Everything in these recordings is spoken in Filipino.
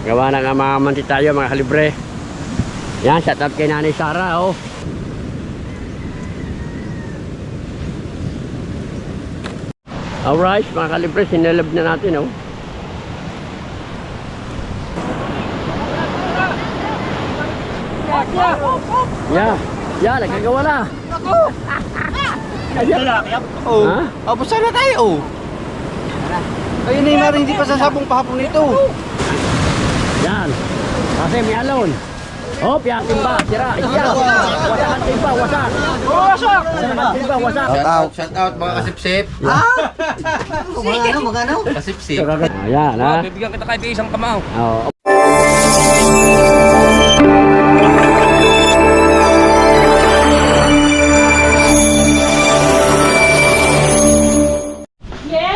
Gawa na nga mga manti tayo mga kalibre. Yan, shout out kay Nanay Sara, oh. Alright, mga kalibre, sinalab na natin, oh. Yeah, nagkagawa na. Ayun na, kaya oh. Ha? Basta na tayo. Ayun na yung hindi pa sasabong pahapon nito. Yan. Kasi may alon. Oh, piyang timba, sira. Iya. Wasakan timba, wasak. Wasak! Wasakan timba, wasak. Shout out mga kasipsip. Ha? Magano? Kasipsip. Ayan, ha? Bibigyan kita kahit isang kamao. Oo.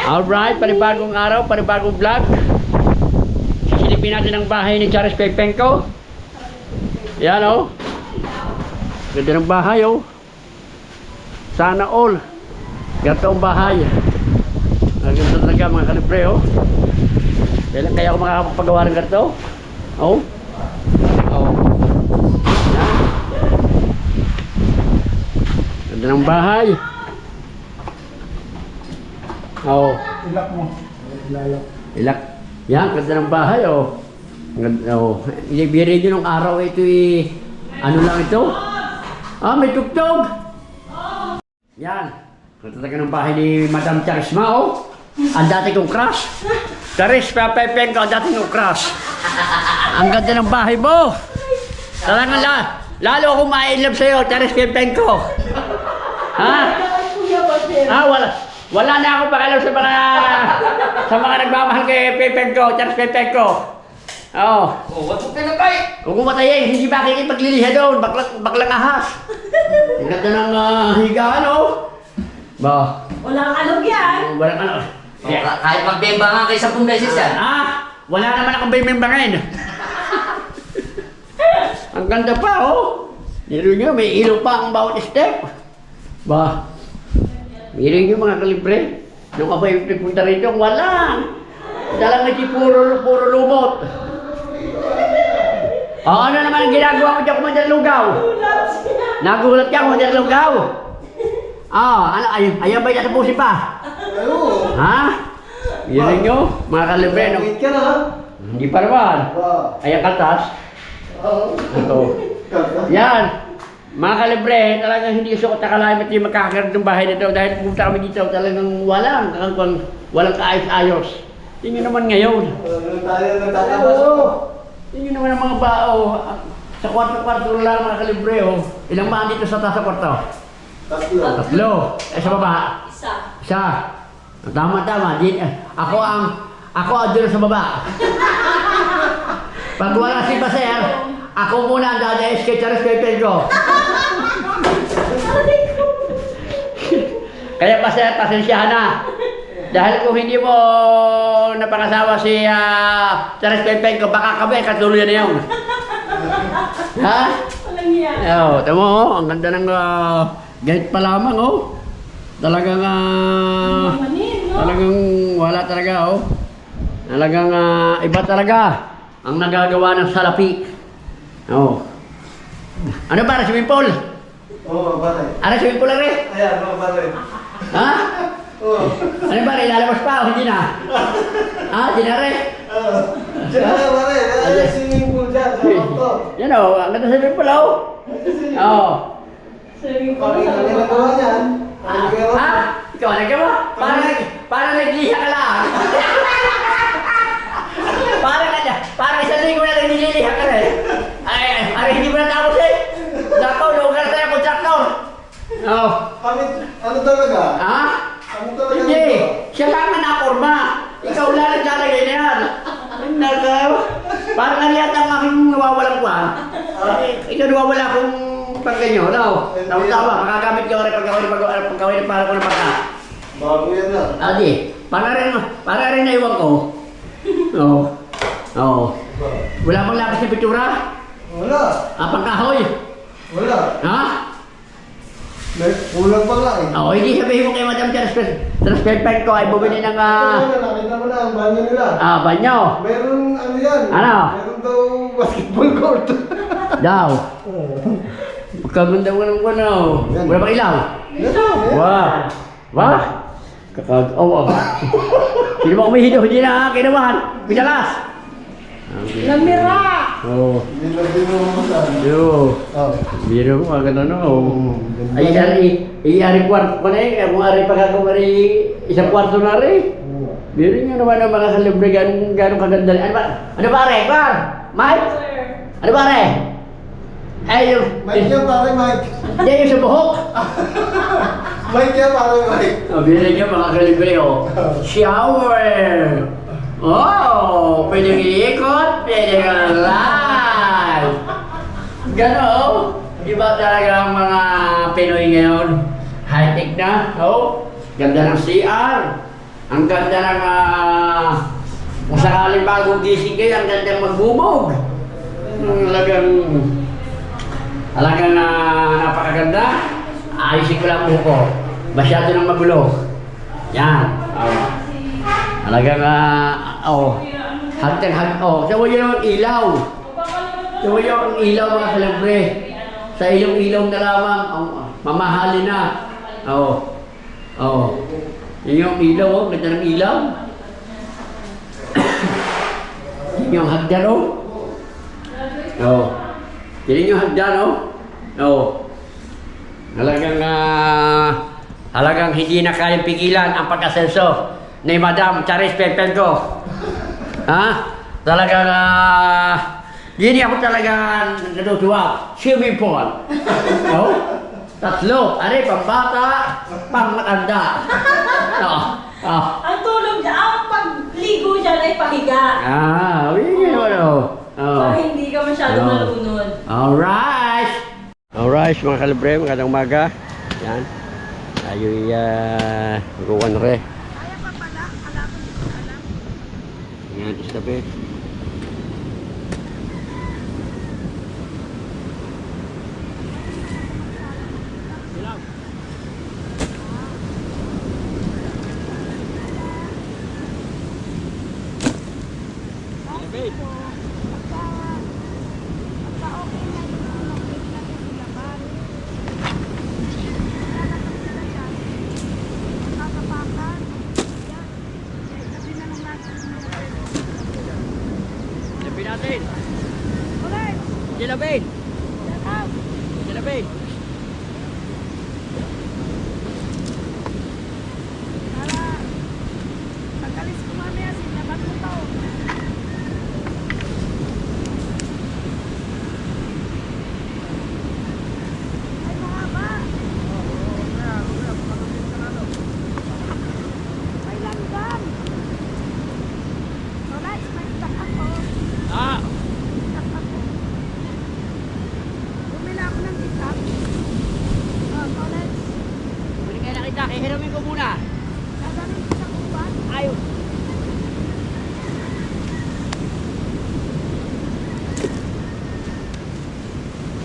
Alright, panibagong araw, panibagong vlog. Sisilipin natin ang bahay ni Charis Pepenko. Yan, oh. Ganda ng bahay, oh. Sana all. Ganito ang bahay. Ganda talaga mga kalibre, oh. Kailan kaya ako makakapagawa ng ganito? Oh. Oh. Yan. Ganda ng bahay. Oh. Ilak mo. Ilak. Yan, ganda ng bahay, oh. Oh. Ibigay nyo nung araw ito, ano lang ito? Ah, may tugtog. Yan. Ganda talaga ng bahay ni Madam Charisma, oh. Ang dati kong crush. Charis, Pepenko, ang dati kong crush. Ang ganda ng bahay mo. Talagang lalo akong ma-inlove sa'yo, Charis Pepenko. Ha? Ah, wala na ako pakialam sa mga nagmamahal kay Pepenko, Charis Pepenko. Oo. Oh, wag mo pinatay. Huwag mo matayin, hindi ba pagliliha doon, baklang ahas. Ang ganda ng higaan, oh. Ba? Walang alog yan. Walang ano. Kahit magbemba nga kayo 10 beses yan. Ah, wala naman akong bimimbangin. Ang ganda pa, oh. Nilo nyo, may ilaw pa ang bawat step. Ba? Nilo nyo mga kalibre. Nung ako yung nagpunta rito, wala. Dalang na si puro lumot. Oh, ano naman ang ginagawa mo dyan kung Lugaw? Nagulat ka kung Lugaw? Ano, ayan ba yung natapusin pa? Ha? Nilo nyo, mga kalibre. No? Wait ka na ha? Hindi pa naman. Ayan kaltas. Ito. Yan. Mga kalibre, talagang hindi ko takalamin ito yung magkakaroon ng bahay nito dahil pumunta kami dito talagang walang kaayos-ayos. Tingnan naman ngayon. Tingnan naman ang mga bao. Sa kwarto-kwarto lang mga kalibre. Oh. Ilang bahan dito sa taas sa kwarto? Tatlo. Sa baba? Isa. Tama-tama. Ako ang dito sa baba. Pag wala si Baser, ako muna ang dadayos kay Charis Pepenko. Kaya Baser, pasensyahan na. Dahil kung hindi mo napangasawa si Charis Pepenko, baka kami katuluyan na yun. Ha? Walang yan. Oh, tamo, oh, ang ganda ng gate pa lamang, oh. Talagang talagang wala talaga, oh. Talagang iba talaga ang nagagawa ng salapi. Oh. Ano ba, swimming pool? Oo, bakit? Ano swimming pool lang rin? Ayan, bakit? Ha? Oo. Ano ba, ilalabas pa o hindi na? Ha? Hindi na rin? Oo. Diyan na, bakit? Ayan, swimming pool dyan, sa auto. Yan o, ang ganda swimming pool, oh. Oo. Swimming pool Bakit sa ang ginagawa niyan? Ha? Ikaw, nagawa? Parang nagliha ka lang. Parang isang linggo na nagliliha ka na eh. Ay, hindi mo natapos eh. Nakaw, lugar tayo, kontraktor. Oo. Ano talaga? Ha? Ano talaga? Hindi. Siya lang na naporma. Ikaw lang naglalagay na yan. Nagaw. Parang ano yata ang aking nawawalang kuhan. Ikaw nawawala kung pagganyo. No? Tama. Makagamit ka rin pagkawin para ko ng pagka. Bago yan lang. Adi, para rin naiwan ko. Oo. Oo. Wala bang lapis na pintura? Wala. Pangkahoy? Wala. Ha? Kulang pa nga eh. Oo, hindi sabihin mo kay Madam Transfer ko ay bumili ng Nakita mo na. ang banyo nila. Ah, banyo. Meron ano yan? Ano? Meron daw basketball court. Daw. Magkaganda mo ng ano. Yan. Wala bang ilaw? Meron. Wah. Wah. Oh. Sino ba kumihilo? Hindi na kinabahan. Pinalas. Lamira! Oh. Hindi na binuhusan. Yo. Oh. Biro mo agad ano. Ganda. Ari kwarto pa na eh. Kung ari pagkakumari isang kwarto na rin. Biro nyo naman ang mga kalibre ganong kaganda. Ano pare? Par? Mike? Ano pare? Ay yung... Mike yan pare, Mike. Yan yung sa buhok. Mike yan pare, Mike. Biro nyo mga kalibre oh. Shower! Oh! Pwedeng iikot, pwedeng live! Gano? Iba talaga ang mga Pinoy ngayon. High-tech na. Oh, ganda ng CR. Ang ganda ng kung sakaling bagong gising kayo, ang ganda ng magbubog. Talagang napakaganda. Ayusin ko lang buko. Masyado nang magulo. Yan. Talagang sawa yun ang ilaw. Sawa yun ang ilaw mga kalibre. Sa ilong-ilaw na lamang, mamahalin na. Yun yung ilaw, ganda ng ilaw. Yun yung hagdan, Yun yung hagdan, Halagang hindi na kayang pigilan ang pag-asenso ni Madam Charis Pempenko. Ha? Talagang hindi ako talaga natutuwa. Swimming pool. Tatlo. Ari, pambata, pangmatanda. Ang tulog niya, ang pagligo siya ay pahiga. Yun yun. Para hindi ka masyado malunod. Alright, mga kalibre, magandang umaga. Yan. Tayo'y magkukuhan re. Yan, istabi. Natin. Jelabin. Jelabin. Pagkalis ko mamaya, sinabat mo to. Ay, mahaba. May langgam. Alright, may tak ako. Tak ako. Bumila ako ng itak. Alright. Pwede kayo nakita, hihiramin ko muna. Sasanin ko sa kuban. Ayaw.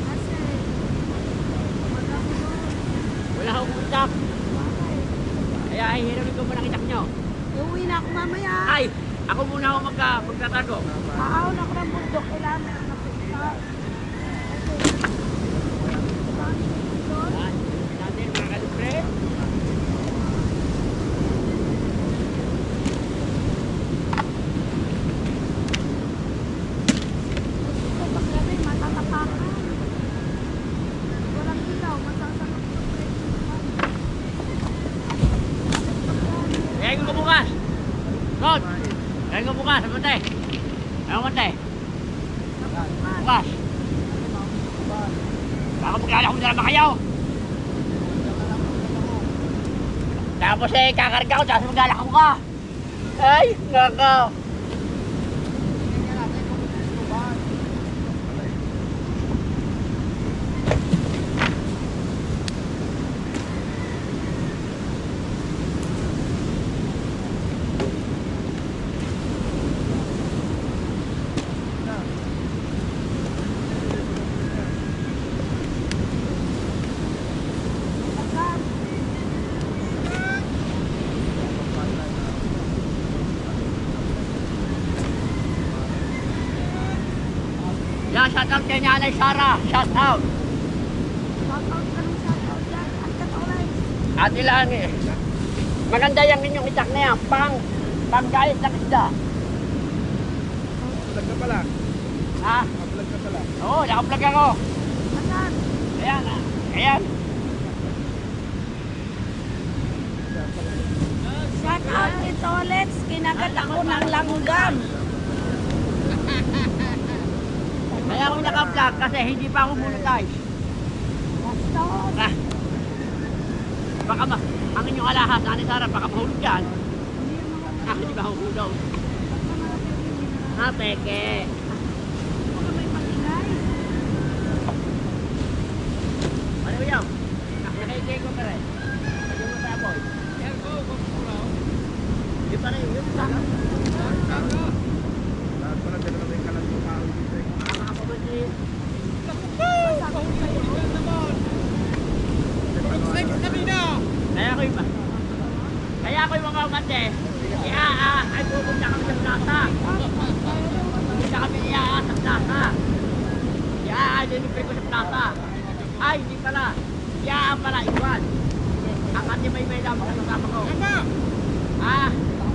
Kasi, magamo doon. Wala akong utak. Kaya hihiramin ko muna kitak nyo. Uuwi na ako mamaya. Ay! Ako muna ako magtatago. Aahon ako ng bundok. Kailangan meron na punta. Yan. Natin mga kalibre. Ito, paglari, matatapakan. Walang ilaw, masasanok sa presyo. Kaya ko bukas. Rod! Kaya ko bukas, abantay. Ano abantay? Bukas. Baka magkala ko na makayaw. Tapos kakarga ko, tapos maglalako ka. Ay, nakaw. Yan, shout out kay Nanay Sara. Shout out. Shoutout ka ng shoutout dyan. At katulay. Ate lang eh. Maganda yung inyong itak na yan. Panggalit ng isda. Vlog ka pala. Ha? Vlog ka pala. Oo, naka-vlog ako. Asan? Ayan, ayan. Shoutout ni Tolets. Kinagat ako ng langgam. Kaya ako naka-vlog kasi hindi pa ako monetize. Bastos. Ah. Baka ang inyong alahas, Ate Sara, baka mahulog yan. Hindi ba mahulog? Peke. Baka may magingay. Ano yan? Nakaitay ko pa rin. Ano mo sa boy? Yan ko, yung pa rin, yung sa Lahat pala dyan naman yung kalat ng tao dito eh. mga pamangkin. Kaya ko yung mga umante. Ay pupunta kami sa plata. Pupunta kami sa plata. Lilibre ko sa plata. Ay, hindi pala. Pala, iwan. Ang ate may lang ang kasama ko.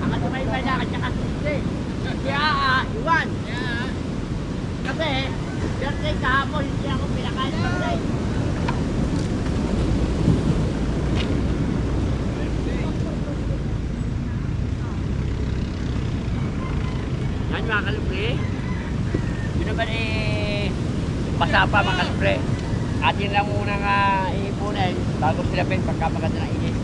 Ang ate may lang at saka sisi. Iwan. Kasi, birthday kahapon, hindi ako pinakain ng birthday. Yan mga kalubre. Yun naman basa pa mga kalubre. Atin lang muna nga iipunin bago sila pagka maganda na init.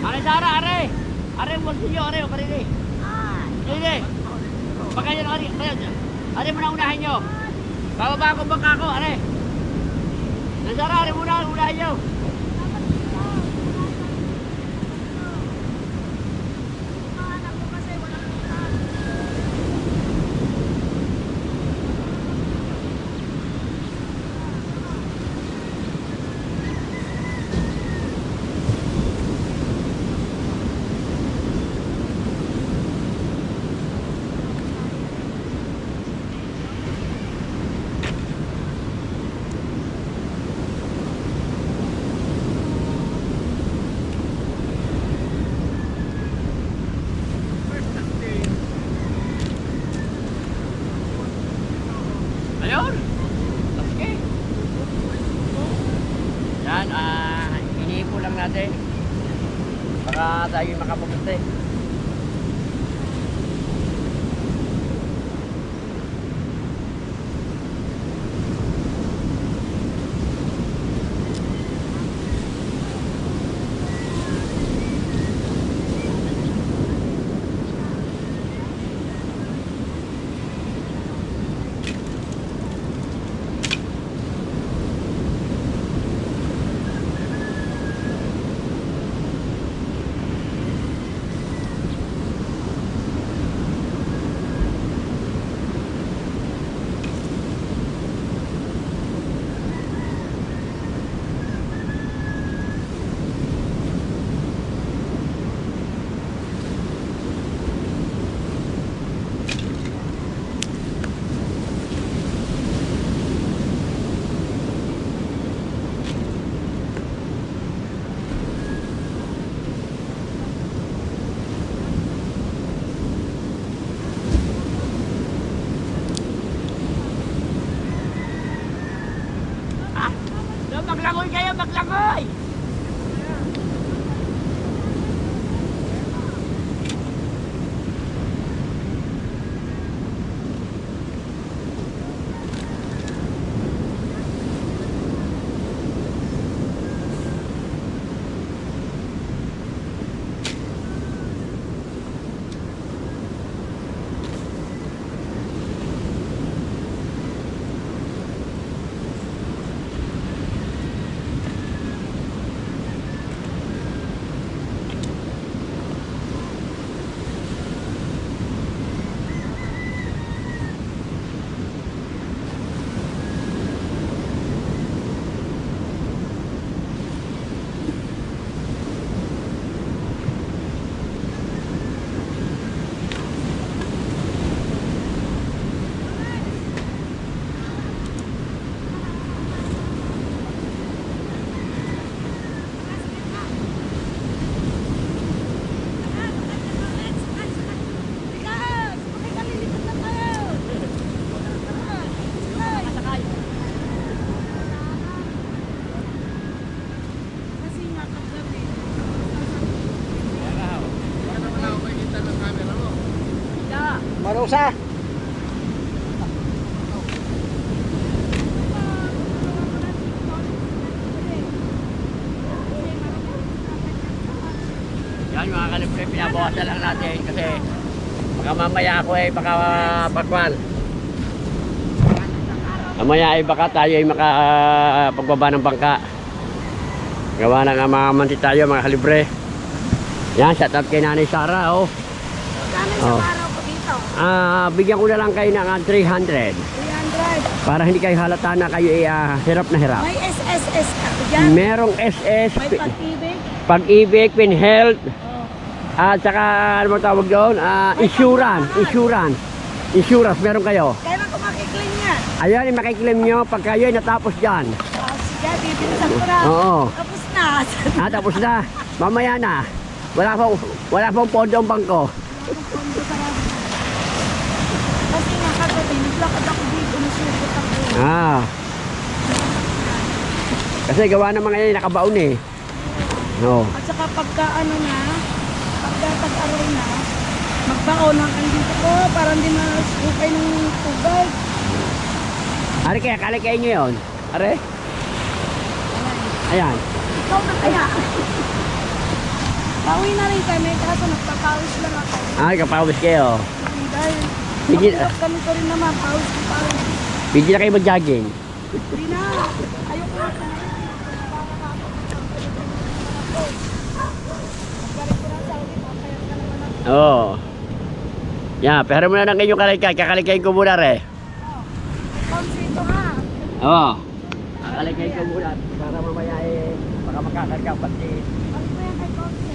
Are Sara, are! Are, bolsillo, are, o karili. Hindi. Baka yan, are. Are muna unahin nyo. Bababa akong bangka ko, are. Sara, are muna unahin nyo. Ayun. Sige. Yan, iniipo lang natin. Baka tayo makapupunti. sakay! Marusa. Yan mga kalibre, pinabawasan lang natin kasi baka mamaya ako ay baka pagwan. Mamaya ay baka tayo ay makapagbaba ng bangka. Gawa na nga mga manti tayo mga kalibre. Yan, shout out kay Nanay Sara, oh. Kano Oh. sa araw ko dito? Bigyan ko na lang kayo ng 300 300. para hindi kayo halata na kayo ay hirap na hirap. May SSS ka dyan? Merong SS, May pag-ibig? Pag-ibig, PinHealth, Oh. at saka ano mo tawag doon? Insurance, meron kayo. Kailan ko makiklaim yan? Ayan, makiklaim nyo pag kayo ay natapos dyan. Sige, bibilisan ko na. Oo. Tapos na. Tapos na. Mamaya na. Wala pang pondo ang bangko. Kasi nga kagabi, naglakad ako dito, nasugot ako. Kasi gawa ng mga yan, nakabaon eh. No. At saka pagka ano na, pagka pag-aroy na, magbaon ang andito ko para hindi masukay ng tubig. Are kaya, kalikain nyo yun. Are? Ayan. Ikaw na kaya. Pauwi na rin kami, kaso nagpapawis lang ako. Ay, kapawis kayo. Dahil Sige. mahirap kami ko rin naman, pawis ko parang. Pwede na kayo mag-jogging. Hindi na, ayoko na. Magbalik ko na sa ulit, papayag ka naman ako. Oo. Yan, pero muna ng inyong kalikay. Kakalikayin ko muna re. Konsito ha. Oo. Kakalikayin ko muna. Para mamaya eh, baka makakarga pati. Ano ba yan kay Konsito?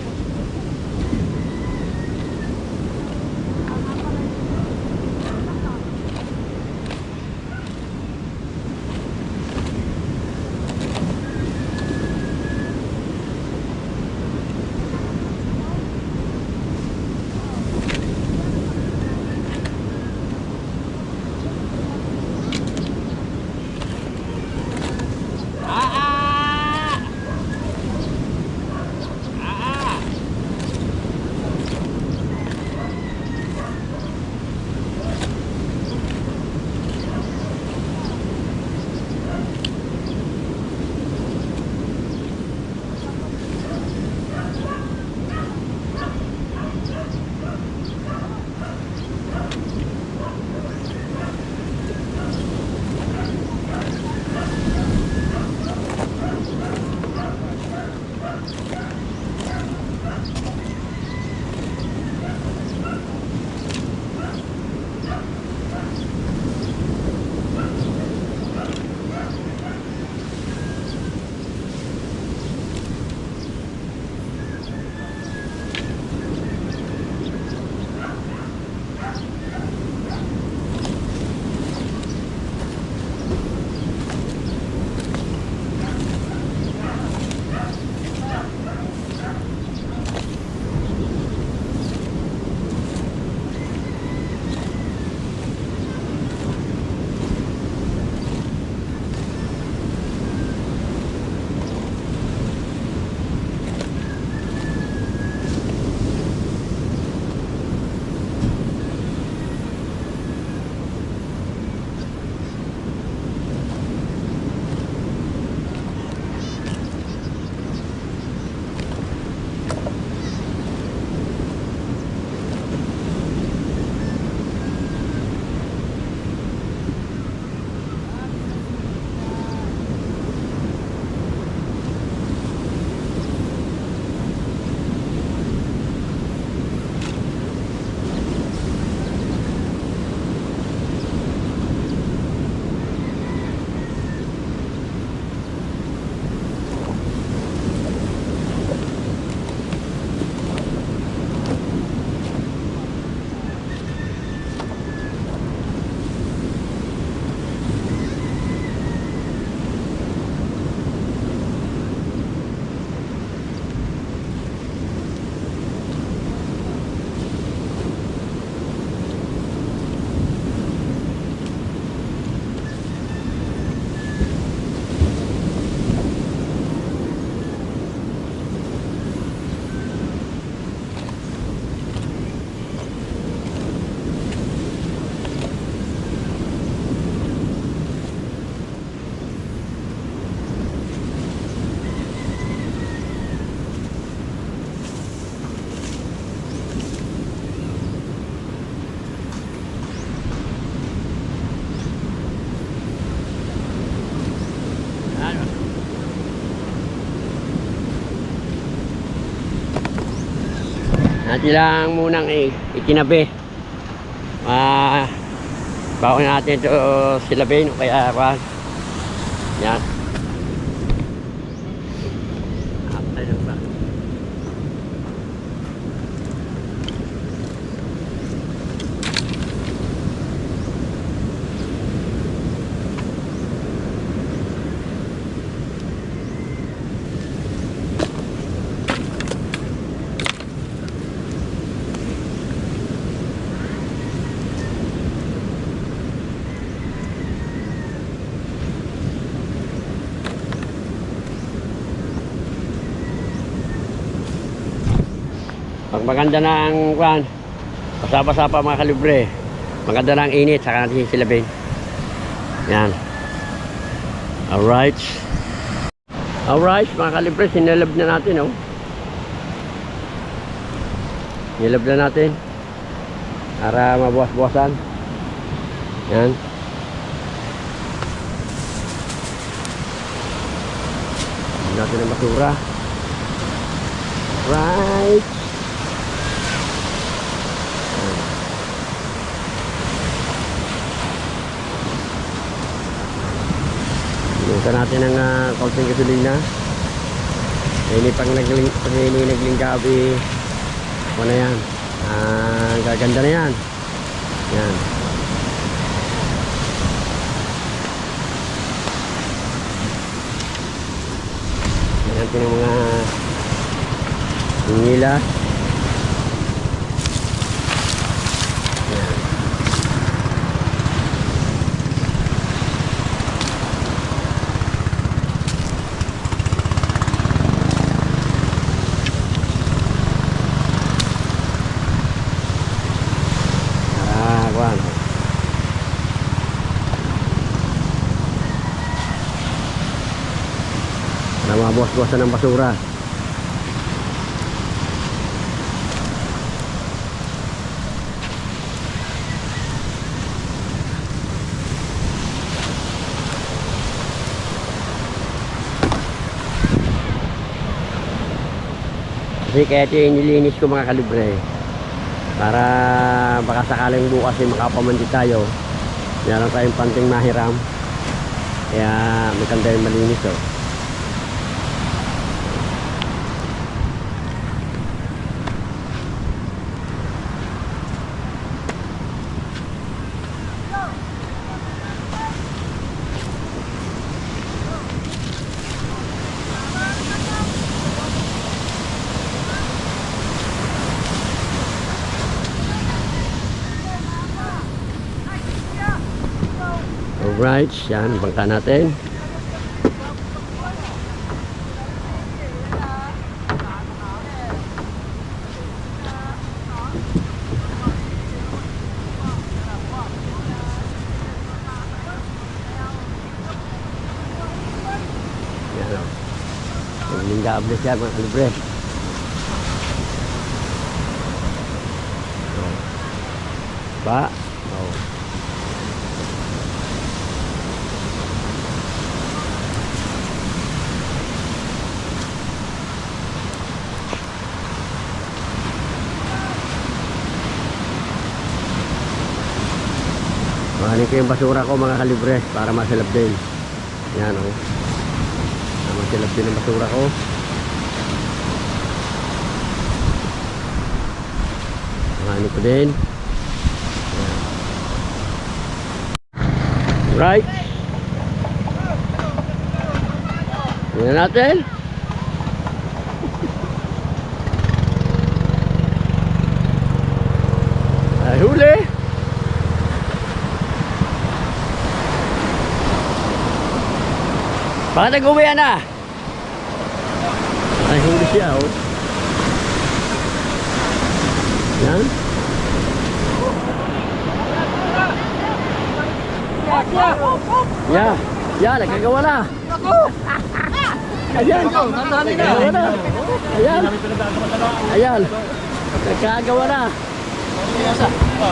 Natin lang munang itinabi. Baon natin ito silabin o kaya yan. Pag maganda na ang basa-basa pa mga kalibre, maganda na ang init, saka natin silabin. Yan. Alright. Alright mga kalibre, sinilab na natin, oh. Sinilab na natin para mabuwas-buwasan. Yan. Hindi natin ang basura. Right. Inusan natin ang kaunting gasolina. Ini pang nagling gabi. Ano na yan? Gaganda na yan. Yan. Yan natin ang mga nila. Mabuwas-buwasan ng basura. Kasi kaya ito yung nilinis ko mga kalibre para baka sakaling bukas ay makapamandi tayo, meron tayong panting mahiram, kaya maganda yung malinis, oh. Alright, yan, bangka natin. Yan, o. Yung linggaable siya mga kalibre. Ba? Oh. Mahalin ko yung basura ko mga kalibre para masilab din. Yan, o. Masilab din ang basura ko. Mahalin ko din. Yan. Right. Tingnan natin. Ay, huli. Baka nag-uwian na. Ay, huli siya, oh. Yan. Yeah. Yeah, nagkagawa na. Ayan. Nagkagawa na. Ayan. Ayan. Nagkagawa na.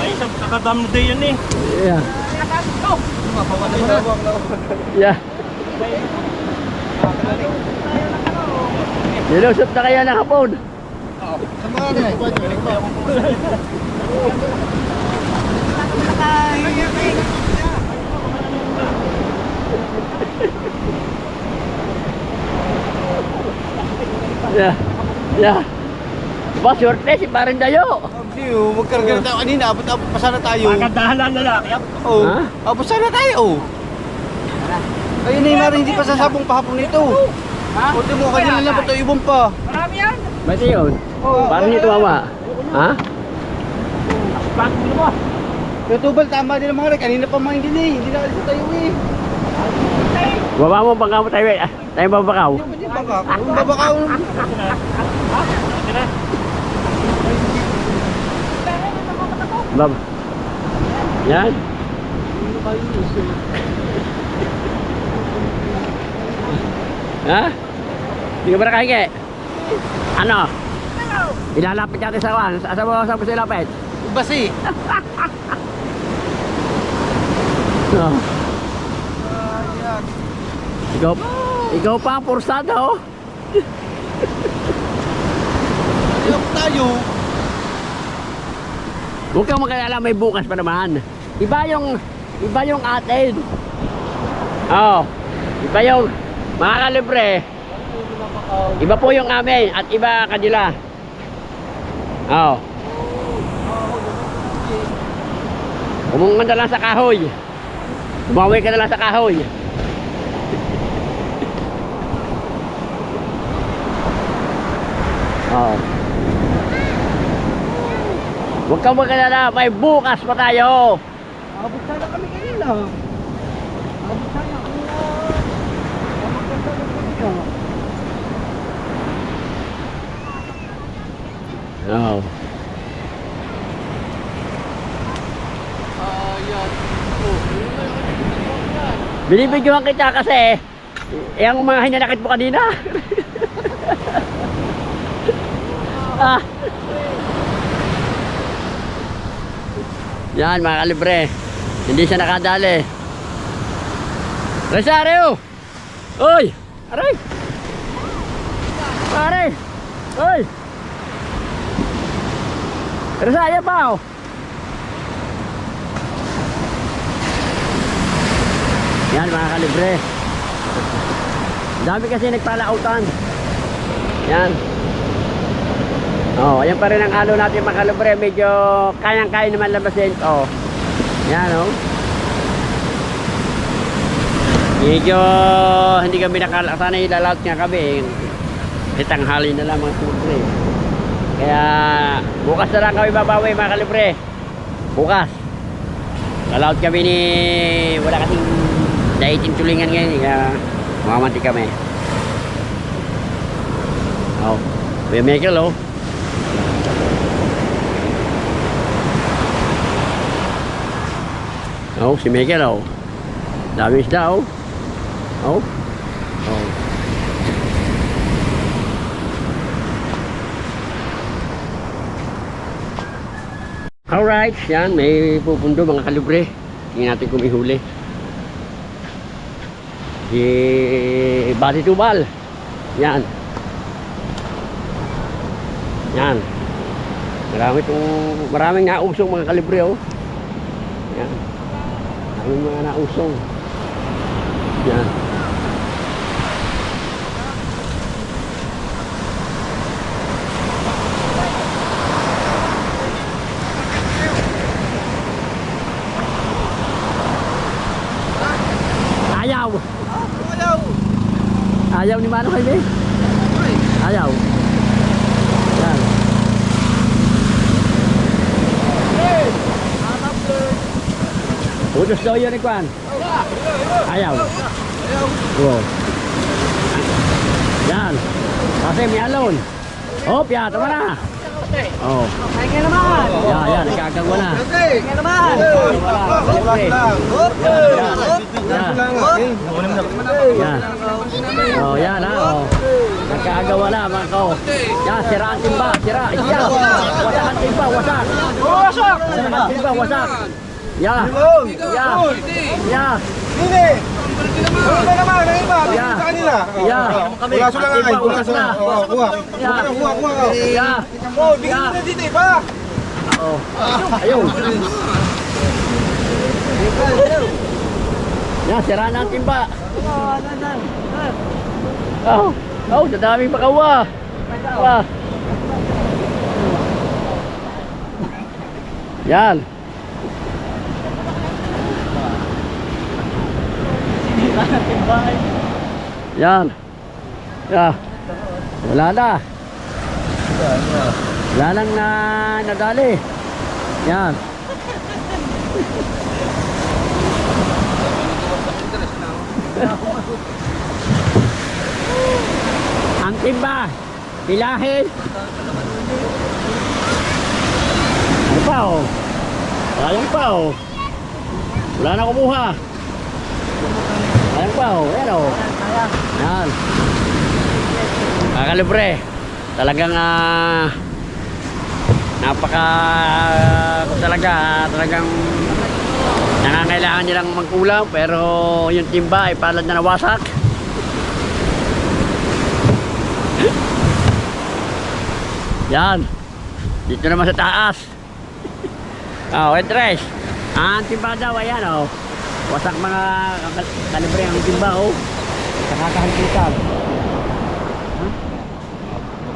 Isang kakadam na day yan eh. Yeah. Yeah. Nilusot na kaya na hapon. Sa mga na Yeah. Yeah. Ba, swerte si Paring Dayo. Hindi, magkarga na tayo kanina. Abot-abot pa sana tayo. Magandahan lang lalaki. Oo. Ha? Abot sana tayo. Ayun na yung maring hindi pa sasabong pahapon nito. Ha? Kunti mo kanina lang ba ito ibon pa. Marami yan. Ba't yun? Oo. Parang hindi tumama. Ha? Yung tubal tama din ang mga rin. Kanina pa mga hindi na alis tayo eh. Baba mo bangka mo tayo. Tayo babakaw. Hindi baka. Kung babakaw. Bab. Yan. Ha? Hindi ka ba nakahingi? Ano? Ilalapit natin sa kawan. Asa mo sa gusto ilapit? Basi. Oh. Ikaw pa ang pursada oh. Ayok tayo. Huwag kang mag-alala, may bukas pa naman. Iba yung atin. Oh. Iba yung mga kalibre. Iba po yung amin at iba kanila. Oh. Kumungan na lang sa kahoy. Umawi ka na lang sa kahoy. Oh. Huwag kang mag-alala, may bukas pa tayo. Abot sana kami kanina. Abot sana kami na. Magkanta lang kanina. Oh. Ayan. Binibidyohan kita kasi yung mga hinanakit mo kanina. Ah. Yan mga kalibre. Hindi siya nakadali. Rosario! Uy! Aray! Pare! Uy! Rosario pa oh! Yan mga kalibre. Dami kasi nagpalautan. Yan. Oh, ayan pa rin ang alo natin mga kalibre. Medyo kayang-kaya naman labasin. Oh. Yan oh. Medyo hindi kami nakala. Sana ilalaut nga kami. Itanghali na lang mga kalibre. Kaya bukas na lang kami babawi mga kalibre. Bukas. Lalaut kami ni wala kasing daitin tulingan ngayon. Kaya mamamanti kami. Oh. Kuya Michael oh. Oh, si Michael oh. Dami isda oh. Oh. Oh. Alright, yan may pupundo mga kalibre. Tingnan natin kung may huli. Si Bati Tubal. Yan. Yan. Maraming nausong mga kalibre oh. Yan. Maraming mga nausong. Yan. Ayaw. Ayaw ni Manong Jaime. Ayaw. Yan. Utos daw yun ni Kwan. Ayaw. Wow. Yan. Kasi may alon. Hop, ya, tama na. Oh. Ay nga naman. Yan, nagkakagawa na. Ay nga naman. Yan. Oh, yan ha. Oh. Nagkakagawa na mga ko. Yan, sira ang timba. Sira. Yan. Wasak ang timba. Wasak. Wasak! Wasak ang timba. Wasak. Yan. Yan. Yan. Hindi! Ano ba naman? Ano ba? Yeah. Sa kanila. Yeah. Wala sila nga. Wala sila. Kuha. Yeah. Kuha. Yeah. Oh, bigyan mo na dito iba. Oo. Ayun. Yan, sira na ang timba. Oh, sa daming pakawa. Yan. Yan. Yeah. Wala na. Wala nang nadali. Yan. Ang timba, pilahin. Ano pa oh? Sayang pa oh. Wala na kumuha. Sayang pa oh. Ayan oh. Yan. Kakalibre. Talagang talagang nangangailangan nilang magkulang pero yung timba ay palad na nawasak. Yan. Dito naman sa taas. Entres. Ang timba daw ayan wasak mga kalibre ang timba nakakahantitan.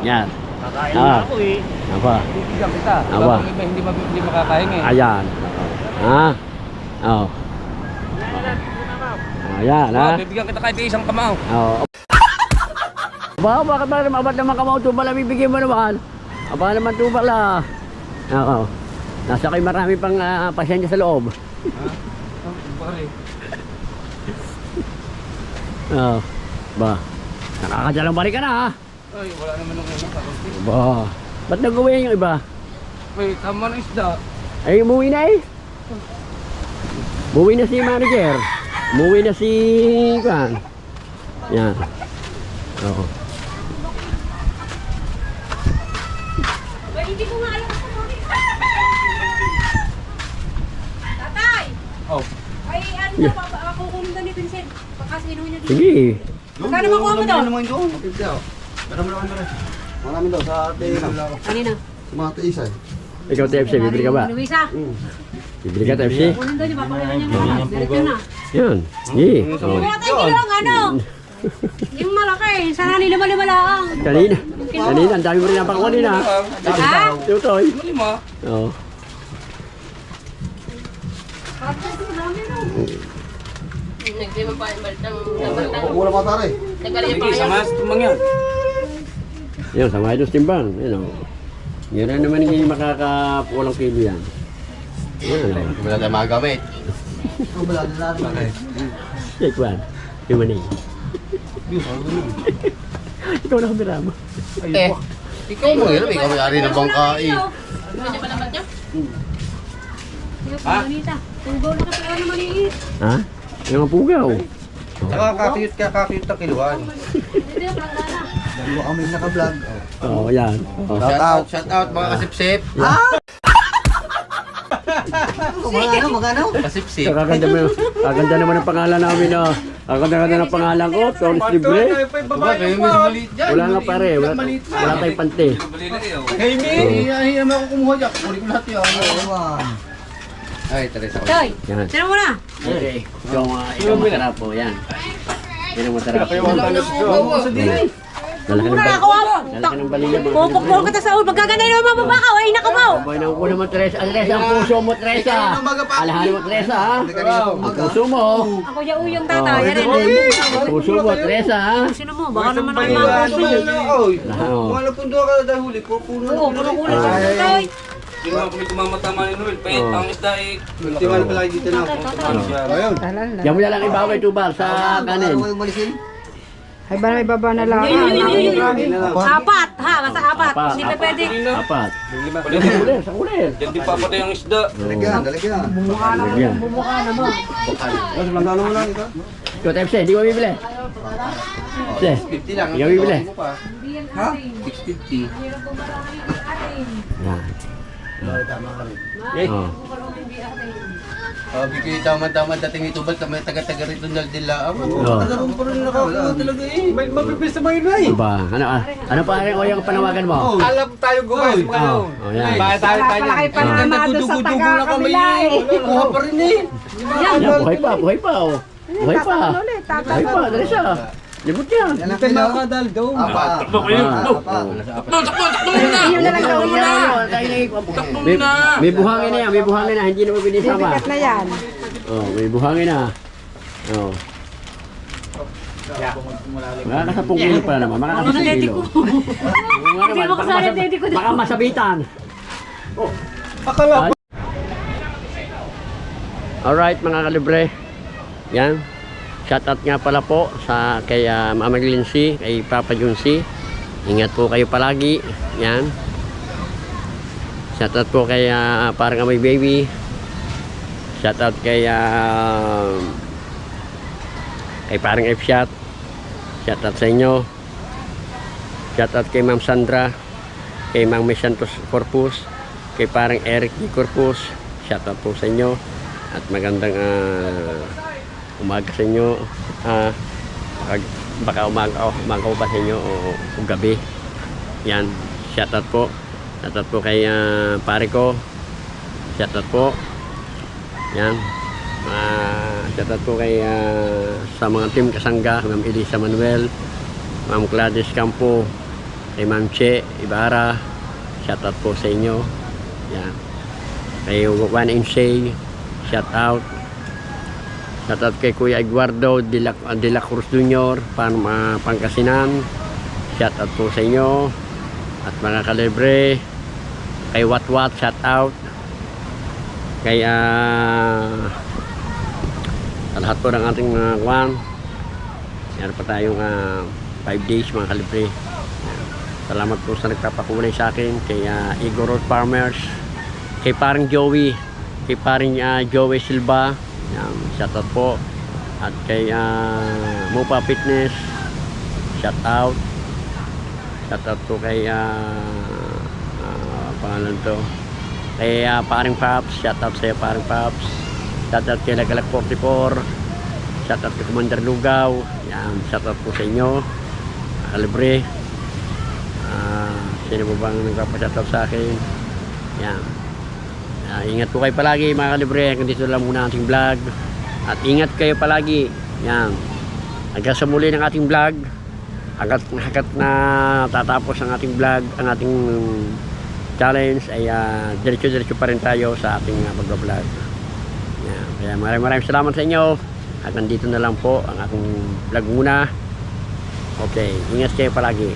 Yan. Kakain na ako eh. Apa? Bibigyan kita. Aba. Ibang iba hindi makakain eh. Ayan. Ayan Bibigyan kita kahit isang kamao. Bakit ba naman abat naman kamao tubal ang bibigyan mo naman? Aba naman tubal ah. Nasa kayo marami pang pasyente sa loob. Bakit? Ba. Nakakadyalang balik ka na ha. Ay, wala naman nung kakunti. Ba. Ba't nag-uwi yung iba? Ay, tama ng isda. Ay, umuwi na eh. Umuwi na si manager. Umuwi na si Juan. Yan. Oo. Hindi ko nga alam sa mga. Tatay! Oh. Ay, ano na pa, ako kumunta ni Vincent. Pakasinuhin niya dito. Sige. Magkano makuha mo daw? Marami daw sa ate. Kanina? Sa mga ate isa. Ikaw TFC, bibili ka ba? Luisa? Bibili ka TFC? Kunin daw niya, papakita niya naman. Diretso na. Yan. Sige. Kuha tayo kilong, ano? Yung malaki, sana lima-lima lang. Kanina. Kanina, ang dami mo rin napakawa nila. Ha? Tutoy. Lima. Oo. Parang ito, dami no. Nagdima pa yung baltang. Wala pa tare. Sige, sama tumang yan. Yan, sa mga idos timbang. Yan o. Yan na naman yung makakapulang kilo yan. Yan. Wala tayo magamit. Take one. Iwan eh. Ikaw na kamera mo. Ikaw mo hirap. Ikaw may-ari ng bangka eh. Ano niya pa naman niya? Ha? Tugaw na kasi ano maliit. Ha? Yung mga pugaw. Kakakiyot na kiluan. Hindi, palangana. Dalawa kami naka-vlog. Oo, yan. Shout out mga kasipsip. Magano? Kasipsip. Kaganda naman ang pangalan namin na. Kaganda ng pangalan ko, Toris Libre. Wala nga pare, wala tayong pante. Hey, May! Hihiram ako kumuha dyan. Kunin ko lahat yun. Ay, Teresa. Toy, Yan. sino mo na? Okay. Ikaw masarap po, yan. Yan ang masarap. Lalaki ng Muna bali. ako mo. Lalaki ng balila. Pupukpok kita sa ulo. Pagkaganda yung mga babakaw, ay nakabaw. Abay na ko naman, Teresa. Teresa, ang puso mo, Teresa. Alahanin mo, Teresa, ha? Ang puso mo. Ako yung uyong tata. Yan rin. Ang puso mo, Teresa, ha? Sino mo? Baka naman ako mga puso. Mga napundo ka na dahil huli. Puno Oo, puno-puno sa Toy. Hindi mo kami tumamatama ni Noel. Pahit ang isda eh. Ultimal pala dito na. Ayun. Diyan mo na lang ibaway tubal sa kanin. Ay ba may baba na lang. Apat, ha? Basta apat. Hindi pa pwede. Apat. Pwede. Sa kulir. Diyan din papatay ang isda. Dalagyan. Yan. Bumukha na mo. Landano mo lang ito. Ikaw, TFC, di ko bibili. Sige. 50 lang. Ikaw bibili. Ha? 650. Yan. Oh. Sabi ko tama-tama dating ito ba't may taga-taga rito nagdila. Oo. Taga-roon pa rin nakakita talaga eh. May mabibis na yun eh. Diba? Ano pa rin o yung panawagan mo? Alam tayo gumawa sa mga Oh, oh, yan. Bakit tayo Wala pala kayo panamado sa taga-kabila eh. Kuha pa rin eh. Yan, buhay pa, buhay pa, oh. Buhay pa. Tatakon ulit, Buhay tatakon. pa, dali siya. Libot yan. Ito na nakadal daw. Takbo Inyo na lang daw yan. May buhangin na yan, may buhangin na, hindi na mo binisama. Bibigat na yan. Oh, may buhangin na. Oh. Makakasapong kilo pa naman, makakasapong kilo. Hindi mo kasali ang daddy ko. Baka masabitan. Akala Alright mga kalibre. Yan. Shoutout nga pala po sa kay Mama Lindsay, kay Papa Junsi. Ingat po kayo palagi. Yan. Shoutout po kay parang Amoy Baby. Shoutout kay parang F-Shot. Shoutout sa inyo. Shoutout kay Ma'am Sandra, kay Ma'am Santos Corpus, kay parang Eric D. Corpus. Shoutout po sa inyo. At magandang umaga sa inyo. Baka umaga pa sa inyo o gabi. Yan. Shoutout po. Shoutout po kay pare ko. Shoutout po. Yan. Shoutout po kay sa mga team kasangga, Ma'am Elisa Manuel, Ma'am Gladys Campo, kay Ma'am Che Ibarra. Shoutout po sa inyo. Yan. Kay Juan Insay. Shoutout. Shoutout kay Kuya Eduardo de la Cruz Jr. Pangasinan. Shoutout po sa inyo. At mga kalibre, kay Watwat, shoutout. Kay sa lahat po ng ating mga kwan. Meron pa tayong 5 days mga kalibre. Salamat po sa nagpapakulay sa akin. Kay Igor Road Farmers, kay parang Joey, kay parang Joey Silva. Yan, shoutout po. At kay Mopa Fitness, shoutout. Shoutout po kay pangalan to, kay paring Paps. Shoutout sa iyo paring Paps. Shoutout kay Lagalak 44. Shoutout kay Commander Lugaw. Yan, shoutout po sa inyo kalibre. Sino po bang nagpapashoutout sa akin? Yan. Ingat po kayo palagi mga kalibre. Hanggang dito lang muna ating vlog. At ingat kayo palagi. Yan. Hanggang sa muli ng ating vlog. Hanggat na tatapos ang ating vlog, ang ating challenge, ay diretso-diretso pa rin tayo sa ating pag-vlog. Yan. Kaya maraming salamat sa inyo. At nandito na lang po ang ating vlog muna. Okay. Ingat kayo palagi.